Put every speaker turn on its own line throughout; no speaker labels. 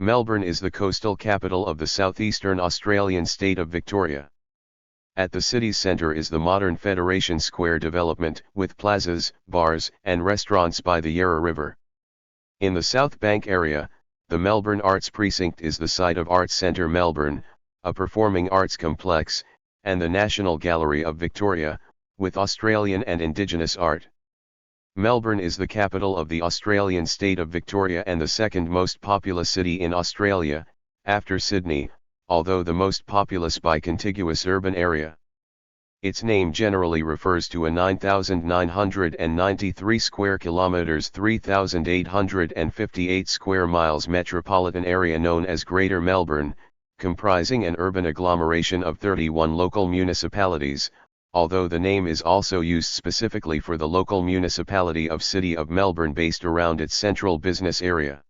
Melbourne is the coastal capital of the southeastern Australian state of Victoria. At the city's centre is the modern Federation Square development, with plazas, bars, and restaurants by the Yarra River. In the South Bank area, the Melbourne Arts Precinct is the site of Arts Centre Melbourne, a performing arts complex, and the National Gallery of Victoria, with Australian and Indigenous art. Melbourne is the capital of the Australian state of Victoria and the second most populous city in Australia, after Sydney, although the most populous by contiguous urban area. Its name generally refers to a 9,993 square kilometres 3,858 square miles metropolitan area known as Greater Melbourne, comprising an urban agglomeration of 31 local municipalities, although the name is also used specifically for the local municipality of City of Melbourne based around its central business area.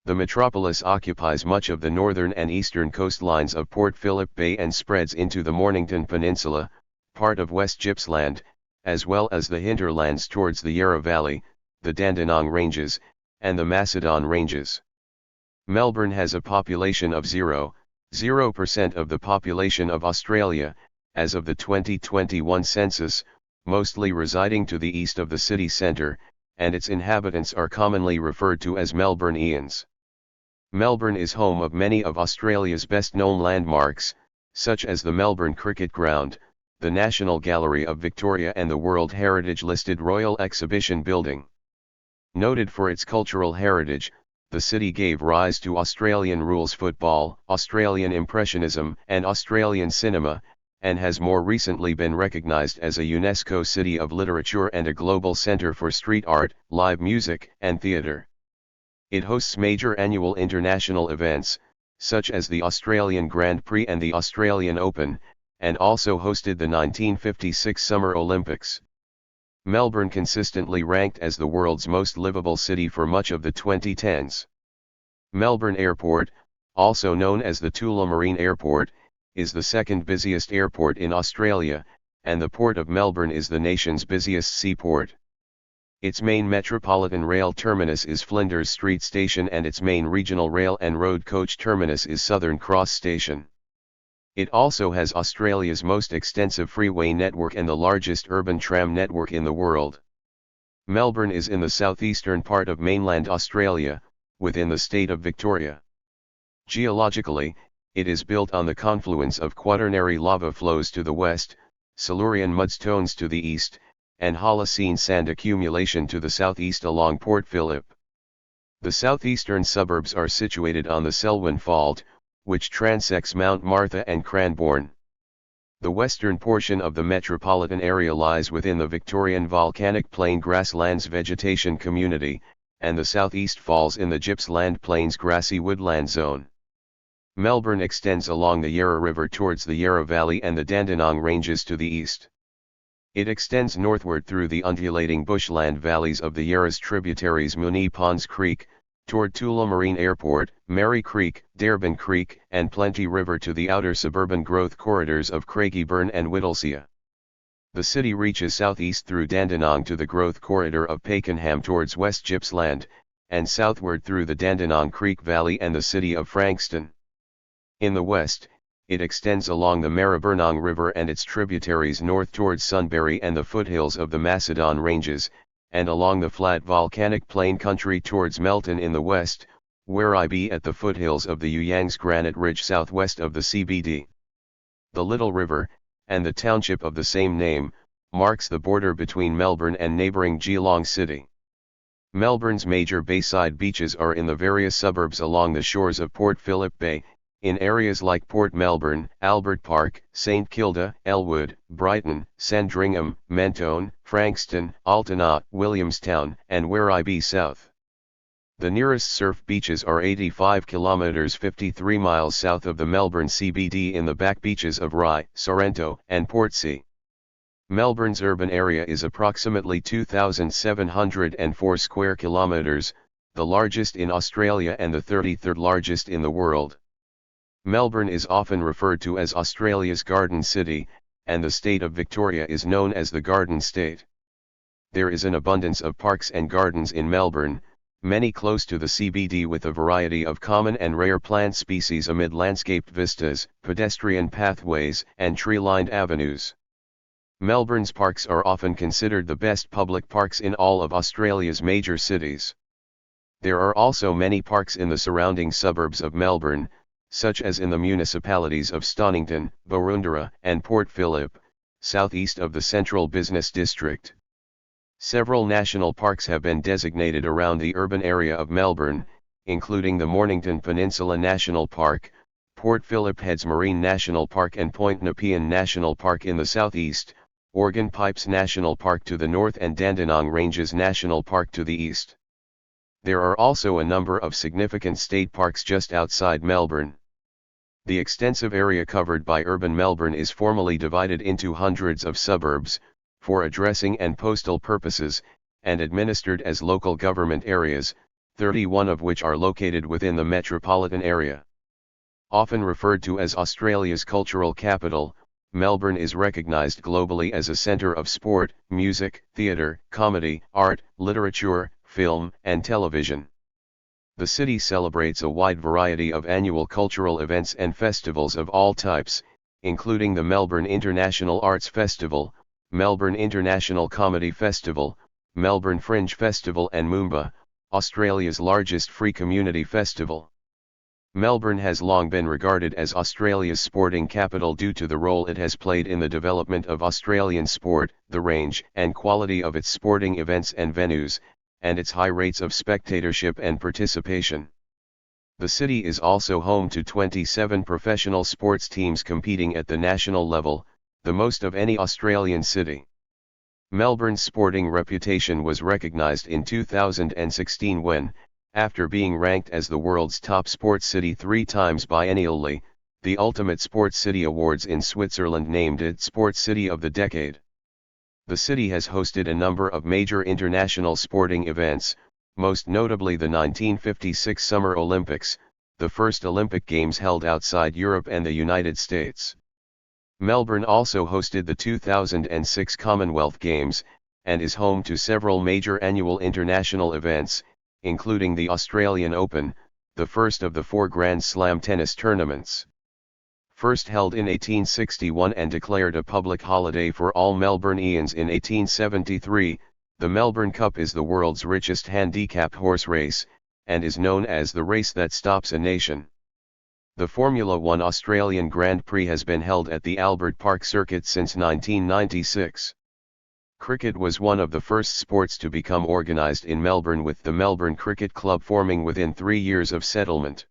The metropolis occupies much of the northern and eastern coastlines of Port Phillip Bay and spreads into the Mornington Peninsula, part of West Gippsland, as well as the hinterlands towards the Yarra Valley, the Dandenong Ranges, and the Macedon Ranges. Melbourne has a population of 0.0% of the population of Australia, as of the 2021 census, mostly residing to the east of the city centre, and its inhabitants are commonly referred to as Melburnians. Melbourne is home of many of Australia's best-known landmarks, such as the Melbourne Cricket Ground, the National Gallery of Victoria and the World Heritage-listed Royal Exhibition Building. Noted for its cultural heritage, the city gave rise to Australian rules football, Australian impressionism, and Australian cinema, and has more recently been recognised as a UNESCO City of Literature and a global centre for street art, live music, and theatre. It hosts major annual international events, such as the Australian Grand Prix and the Australian Open, and also hosted the 1956 Summer Olympics. Melbourne consistently ranked as the world's most livable city for much of the 2010s. Melbourne Airport, also known as the Tullamarine Airport, is the second busiest airport in Australia, and the Port of Melbourne is the nation's busiest seaport. Its main metropolitan rail terminus is Flinders Street Station and its main regional rail and road coach terminus is Southern Cross Station. It also has Australia's most extensive freeway network and the largest urban tram network in the world. Melbourne is in the southeastern part of mainland Australia, within the state of Victoria. Geologically, it is built on the confluence of quaternary lava flows to the west, Silurian mudstones to the east, and Holocene sand accumulation to the southeast along Port Phillip. The southeastern suburbs are situated on the Selwyn Fault, which transects Mount Martha and Cranbourne. The western portion of the metropolitan area lies within the Victorian Volcanic Plain Grasslands Vegetation Community, and the southeast falls in the Gippsland Plains Grassy Woodland Zone. Melbourne extends along the Yarra River towards the Yarra Valley and the Dandenong Ranges to the east. It extends northward through the undulating bushland valleys of the Yarra's tributaries Moonee Ponds Creek, toward Tullamarine Airport, Mary Creek, Darebin Creek, and Plenty River to the outer suburban growth corridors of Craigieburn and Whittlesea. The city reaches southeast through Dandenong to the growth corridor of Pakenham towards West Gippsland, and southward through the Dandenong Creek Valley and the city of Frankston. In the west, it extends along the Maribyrnong River and its tributaries north towards Sunbury and the foothills of the Macedon Ranges, and along the flat volcanic plain country towards Melton in the west, Werribee at the foothills of the Uyangs Granite Ridge southwest of the CBD. The Little River, and the township of the same name, marks the border between Melbourne and neighbouring Geelong City. Melbourne's major bayside beaches are in the various suburbs along the shores of Port Phillip Bay, in areas like Port Melbourne, Albert Park, St Kilda, Elwood, Brighton, Sandringham, Mentone, Frankston, Altona, Williamstown, and Werribee South. The nearest surf beaches are 85 kilometres 53 miles south of the Melbourne CBD in the back beaches of Rye, Sorrento, and Portsea. Melbourne's urban area is approximately 2,704 square kilometres, the largest in Australia and the 33rd largest in the world. Melbourne is often referred to as Australia's Garden City, and the state of Victoria is known as the Garden State. There is an abundance of parks and gardens in Melbourne, many close to the CBD with a variety of common and rare plant species amid landscaped vistas, pedestrian pathways, and tree-lined avenues. Melbourne's parks are often considered the best public parks in all of Australia's major cities. There are also many parks in the surrounding suburbs of Melbourne, such as in the municipalities of Stonnington, Boroondara, and Port Phillip, southeast of the Central Business District. Several national parks have been designated around the urban area of Melbourne, including the Mornington Peninsula National Park, Port Phillip Heads Marine National Park and Point Nepean National Park in the southeast, Organ Pipes National Park to the north and Dandenong Ranges National Park to the east. There are also a number of significant state parks just outside Melbourne. The extensive area covered by urban Melbourne is formally divided into hundreds of suburbs, for addressing and postal purposes, and administered as local government areas, 31 of which are located within the metropolitan area. Often referred to as Australia's cultural capital, Melbourne is recognised globally as a centre of sport, music, theatre, comedy, art, literature, film, and television. The city celebrates a wide variety of annual cultural events and festivals of all types, including the Melbourne International Arts Festival, Melbourne International Comedy Festival, Melbourne Fringe Festival and Moomba, Australia's largest free community festival. Melbourne has long been regarded as Australia's sporting capital due to the role it has played in the development of Australian sport, the range and quality of its sporting events and venues, and its high rates of spectatorship and participation. The city is also home to 27 professional sports teams competing at the national level, the most of any Australian city. Melbourne's sporting reputation was recognised in 2016 when, after being ranked as the world's top sports city 3 times biennially, the Ultimate Sports City Awards in Switzerland named it Sports City of the Decade. The city has hosted a number of major international sporting events, most notably the 1956 Summer Olympics, the first Olympic Games held outside Europe and the United States. Melbourne also hosted the 2006 Commonwealth Games, and is home to several major annual international events, including the Australian Open, the first of the 4 Grand Slam tennis tournaments. First held in 1861 and declared a public holiday for all Melbournians in 1873, the Melbourne Cup is the world's richest handicap horse race, and is known as the race that stops a nation. The Formula One Australian Grand Prix has been held at the Albert Park circuit since 1996. Cricket was one of the first sports to become organised in Melbourne, with the Melbourne Cricket Club forming within 3 years of settlement.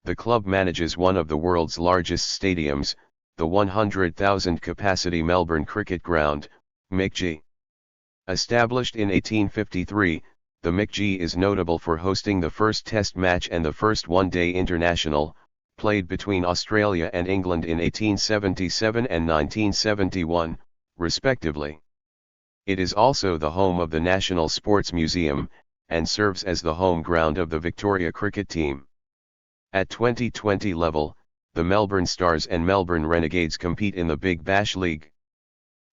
The club manages one of the world's largest stadiums, the 100,000 capacity Melbourne Cricket Ground, MCG. Established in 1853, the MCG is notable for hosting the first Test match and the first one-day international, played between Australia and England in 1877 and 1971, respectively. It is also the home of the National Sports Museum, and serves as the home ground of the Victoria cricket team. At 2020 level, the Melbourne Stars and Melbourne Renegades compete in the Big Bash League.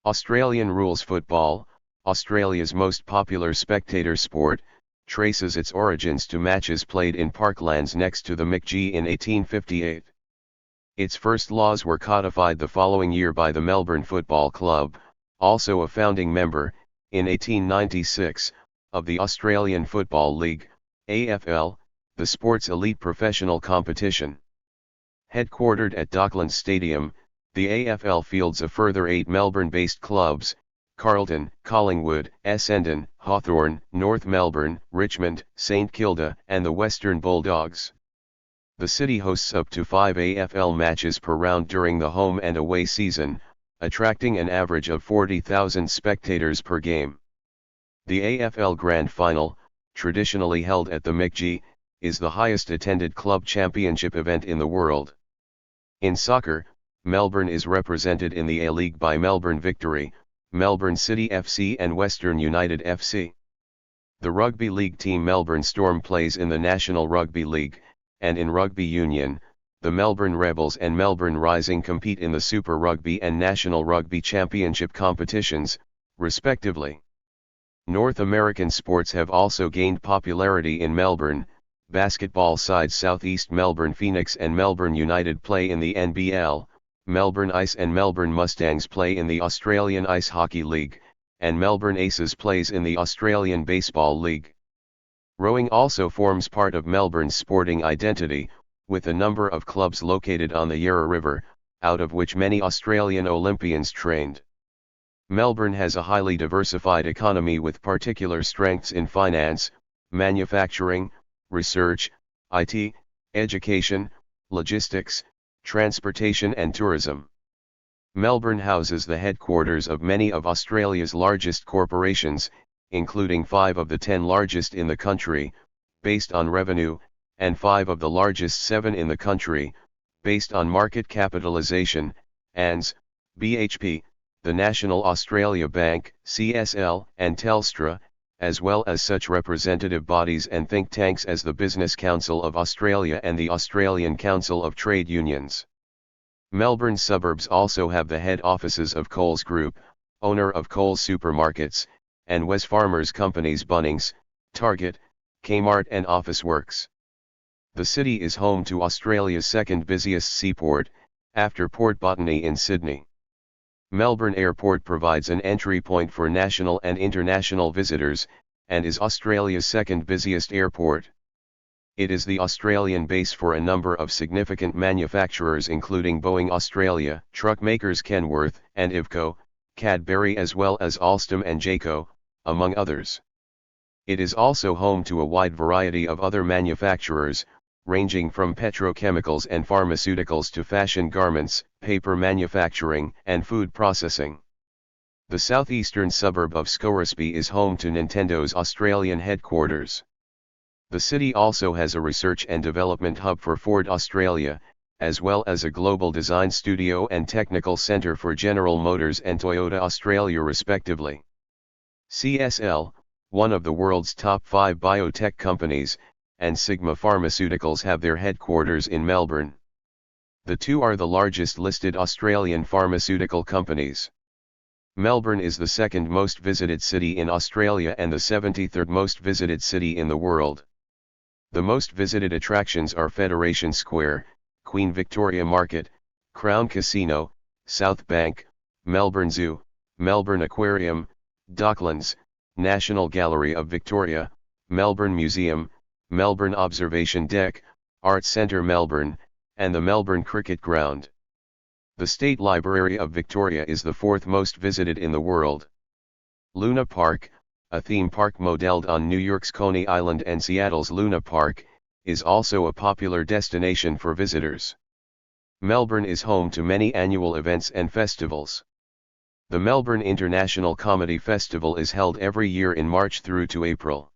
Australian rules football, Australia's most popular spectator sport, traces its origins to matches played in parklands next to the MCG in 1858. Its first laws were codified the following year by the Melbourne Football Club, also a founding member, in 1896, of the Australian Football League, AFL, the sport's elite professional competition. Headquartered at Docklands Stadium, the AFL fields a further 8 Melbourne-based clubs: Carlton, Collingwood, Essendon, Hawthorn, North Melbourne, Richmond, St Kilda, and the Western Bulldogs. The city hosts up to 5 AFL matches per round during the home and away season, attracting an average of 40,000 spectators per game. The AFL Grand Final, traditionally held at the MCG, is the highest attended club championship event in the world. In soccer, Melbourne is represented in the A-League by Melbourne Victory, Melbourne City FC and Western United FC. The rugby league team Melbourne Storm plays in the National Rugby League, and in rugby union, the Melbourne Rebels and Melbourne Rising compete in the Super Rugby and National Rugby Championship competitions, respectively. North American sports have also gained popularity in Melbourne. Basketball sides Southeast Melbourne Phoenix and Melbourne United play in the NBL, Melbourne Ice and Melbourne Mustangs play in the Australian Ice Hockey League, and Melbourne Aces plays in the Australian Baseball League. Rowing also forms part of Melbourne's sporting identity, with a number of clubs located on the Yarra River, out of which many Australian Olympians trained. Melbourne has a highly diversified economy with particular strengths in finance, manufacturing, research, IT, education, logistics, transportation and tourism. Melbourne houses the headquarters of many of Australia's largest corporations, including 5 of the 10 largest in the country, based on revenue, and 5 of the largest 7 in the country, based on market capitalisation, ANZ, BHP, the National Australia Bank, CSL, and Telstra, as well as such representative bodies and think tanks as the Business Council of Australia and the Australian Council of Trade Unions. Melbourne suburbs also have the head offices of Coles Group, owner of Coles Supermarkets, and Wesfarmers companies Bunnings, Target, Kmart and Officeworks. The city is home to Australia's second busiest seaport, after Port Botany in Sydney. Melbourne Airport provides an entry point for national and international visitors, and is Australia's second busiest airport. It is the Australian base for a number of significant manufacturers including Boeing Australia, truck makers Kenworth and Iveco, Cadbury as well as Alstom and Jayco, among others. It is also home to a wide variety of other manufacturers, ranging from petrochemicals and pharmaceuticals to fashion garments, paper manufacturing, and food processing. The southeastern suburb of Scoresby is home to Nintendo's Australian headquarters. The city also has a research and development hub for Ford Australia, as well as a global design studio and technical centre for General Motors and Toyota Australia respectively. CSL, one of the world's top 5 biotech companies, and Sigma Pharmaceuticals have their headquarters in Melbourne. The two are the largest listed Australian pharmaceutical companies. Melbourne is the second most visited city in Australia and the 73rd most visited city in the world. The most visited attractions are Federation Square, Queen Victoria Market, Crown Casino, South Bank, Melbourne Zoo, Melbourne Aquarium, Docklands, National Gallery of Victoria, Melbourne Museum, Melbourne Observation Deck, Arts Centre Melbourne, and the Melbourne Cricket Ground. The State Library of Victoria is the 4th most visited in the world. Luna Park, a theme park modelled on New York's Coney Island and Seattle's Luna Park, is also a popular destination for visitors. Melbourne is home to many annual events and festivals. The Melbourne International Comedy Festival is held every year in March through to April.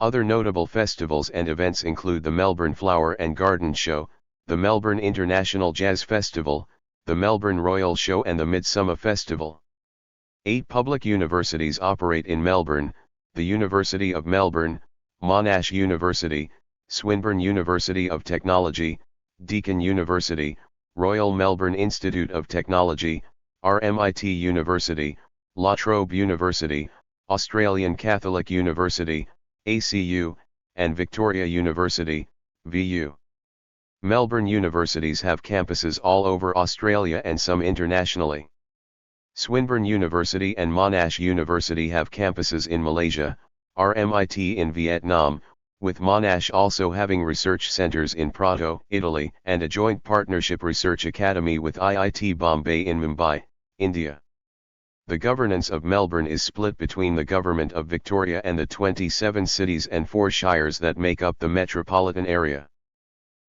Other notable festivals and events include the Melbourne Flower and Garden Show, the Melbourne International Jazz Festival, the Melbourne Royal Show and the Midsummer Festival. 8 public universities operate in Melbourne: the University of Melbourne, Monash University, Swinburne University of Technology, Deakin University, Royal Melbourne Institute of Technology, RMIT University, La Trobe University, Australian Catholic University, ACU, and Victoria University, VU. Melbourne universities have campuses all over Australia and some internationally. Swinburne University and Monash University have campuses in Malaysia, RMIT in Vietnam, with Monash also having research centres in Prato, Italy, and a joint partnership research academy with IIT Bombay in Mumbai, India. The governance of Melbourne is split between the Government of Victoria and the 27 cities and 4 shires that make up the metropolitan area.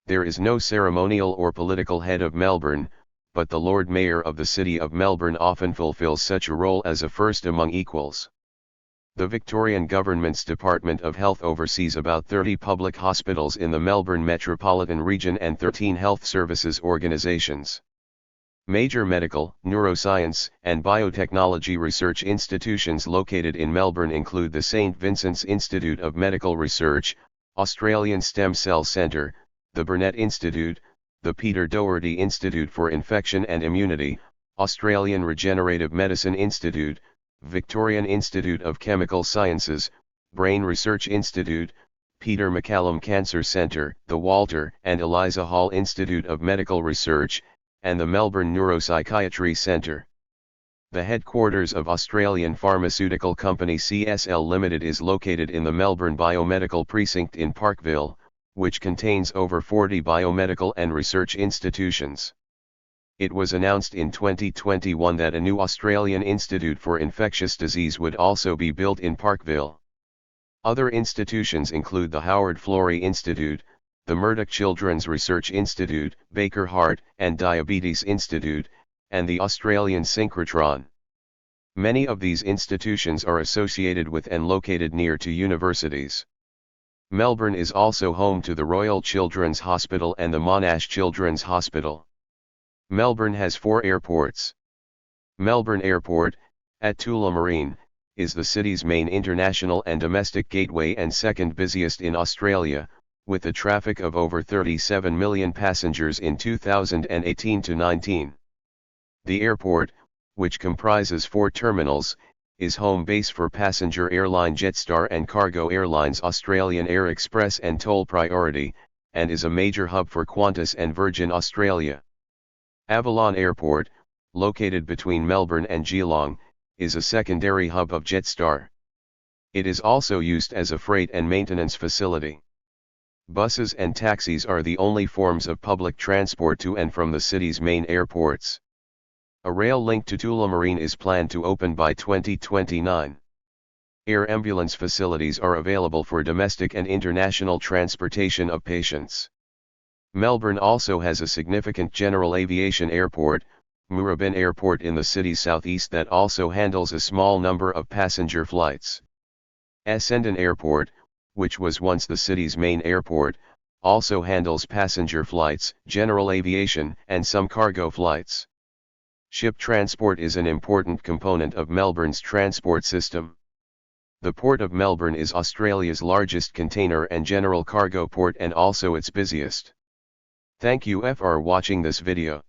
There is no ceremonial or political head of Melbourne, but the Lord Mayor of the City of Melbourne often fulfills such a role as a first among equals. The Victorian Government's Department of Health oversees about 30 public hospitals in the Melbourne metropolitan region and 13 health services organisations. Major medical, neuroscience, and biotechnology research institutions located in Melbourne include the St Vincent's Institute of Medical Research, Australian Stem Cell Centre, the Burnet Institute, the Peter Doherty Institute for Infection and Immunity, Australian Regenerative Medicine Institute, Victorian Institute of Chemical Sciences, Brain Research Institute, Peter MacCallum Cancer Centre, the Walter and Eliza Hall Institute of Medical Research, and the Melbourne Neuropsychiatry Centre. The headquarters of Australian pharmaceutical company CSL Limited is located in the Melbourne Biomedical Precinct in Parkville, which contains over 40 biomedical and research institutions. It was announced in 2021 that a new Australian Institute for Infectious Disease would also be built in Parkville. Other institutions include the Howard Florey Institute, the Murdoch Children's Research Institute, Baker Heart and Diabetes Institute, and the Australian Synchrotron. Many of these institutions are associated with and located near to universities. Melbourne is also home to the Royal Children's Hospital and the Monash Children's Hospital. Melbourne has 4 airports. Melbourne Airport, at Tullamarine, is the city's main international and domestic gateway and second busiest in Australia, with a traffic of over 37 million passengers in 2018-19. The airport, which comprises 4 terminals, is home base for passenger airline Jetstar and cargo airlines Australian Air Express and Toll Priority, and is a major hub for Qantas and Virgin Australia. Avalon Airport, located between Melbourne and Geelong, is a secondary hub of Jetstar. It is also used as a freight and maintenance facility. Buses and taxis are the only forms of public transport to and from the city's main airports. A rail link to Tullamarine is planned to open by 2029. Air ambulance facilities are available for domestic and international transportation of patients. Melbourne also has a significant general aviation airport, Moorabbin Airport in the city's southeast that also handles a small number of passenger flights. Essendon Airport, which was once the city's main airport, also handles passenger flights, general aviation, and some cargo flights. Ship transport is an important component of Melbourne's transport system. The Port of Melbourne is Australia's largest container and general cargo port and also its busiest. Thank you for watching this video.